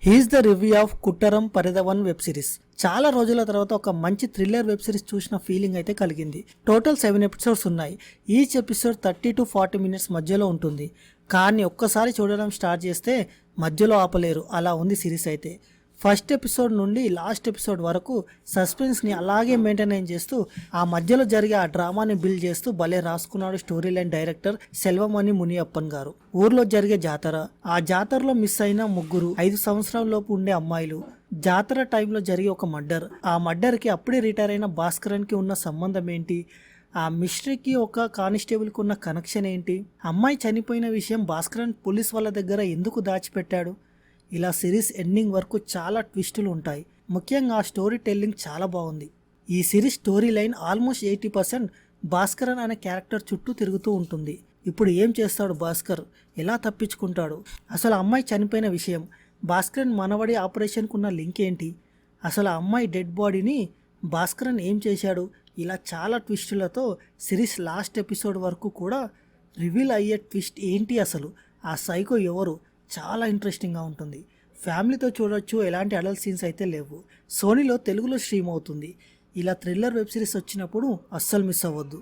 He's the review of కుట్టరం పరిధవన్ web series. చాలా రోజుల తర్వాత ఒక మంచి థ్రిల్లర్ వెబ్ సిరీస్ చూసిన ఫీలింగ్ అయితే కలిగింది. టోటల్ 7 ఎపిసోడ్స్ ఉన్నాయి. ఈచ్ ఎపిసోడ్ 30 to 40 మినిట్స్ మధ్యలో ఉంటుంది. కానీ ఒక్కసారి చూడడం స్టార్ట్ చేస్తే మధ్యలో ఆపలేరు, అలా ఉంది సిరీస్ అయితే. ఫస్ట్ ఎపిసోడ్ నుండి లాస్ట్ ఎపిసోడ్ వరకు సస్పెన్స్ని అలాగే మెయింటైన్ చేస్తూ ఆ మధ్యలో జరిగే ఆ డ్రామాని బిల్డ్ చేస్తూ భలే రాసుకున్నాడు story line director Selvamani Muniyappan గారు. ఊర్లో జరిగే జాతర, ఆ జాతరలో మిస్ అయిన 5 సంవత్సరాల లోపు ఉండే అమ్మాయిలు, జాతర టైంలో జరిగే ఒక మర్డర్, ఆ మర్డర్కి అప్పుడే రిటైర్ అయిన భాస్కరన్కి ఉన్న సంబంధం ఏంటి, ఆ మిస్టరీకి ఒక కానిస్టేబుల్కి ఉన్న కనెక్షన్ ఏంటి, అమ్మాయి చనిపోయిన విషయం భాస్కరన్ పోలీస్ వాళ్ళ దగ్గర ఎందుకు దాచిపెట్టాడు, ఇలా సిరీస్ ఎండింగ్ వరకు చాలా ట్విస్టులు ఉంటాయి. ముఖ్యంగా ఆ స్టోరీ టెల్లింగ్ చాలా బాగుంది. ఈ series story line almost 80% Bhaskaran అనే క్యారెక్టర్ చుట్టూ తిరుగుతూ ఉంటుంది. ఇప్పుడు ఏం చేస్తాడు భాస్కర్, ఎలా తప్పించుకుంటాడు, అసలు అమ్మాయి చనిపోయిన విషయం, భాస్కరన్ మనవడి ఆపరేషన్కు ఉన్న లింక్ ఏంటి, అసలు ఆ అమ్మాయి డెడ్ బాడీని భాస్కరన్ ఏం చేశాడు, ఇలా చాలా ట్విస్టులతో సిరీస్ లాస్ట్ ఎపిసోడ్ వరకు కూడా రివీల్ అయ్యే ట్విస్ట్ ఏంటి, అసలు ఆ సైకో ఎవరు, చాలా ఇంట్రెస్టింగ్గా ఉంటుంది. ఫ్యామిలీతో చూడొచ్చు, ఎలాంటి అడల్ట్ సీన్స్ అయితే లేవు. సోనీలో తెలుగులో స్ట్రీమ్ అవుతుంది. ఇలా థ్రిల్లర్ వెబ్ సిరీస్ వచ్చినప్పుడు అస్సలు మిస్ అవ్వద్దు.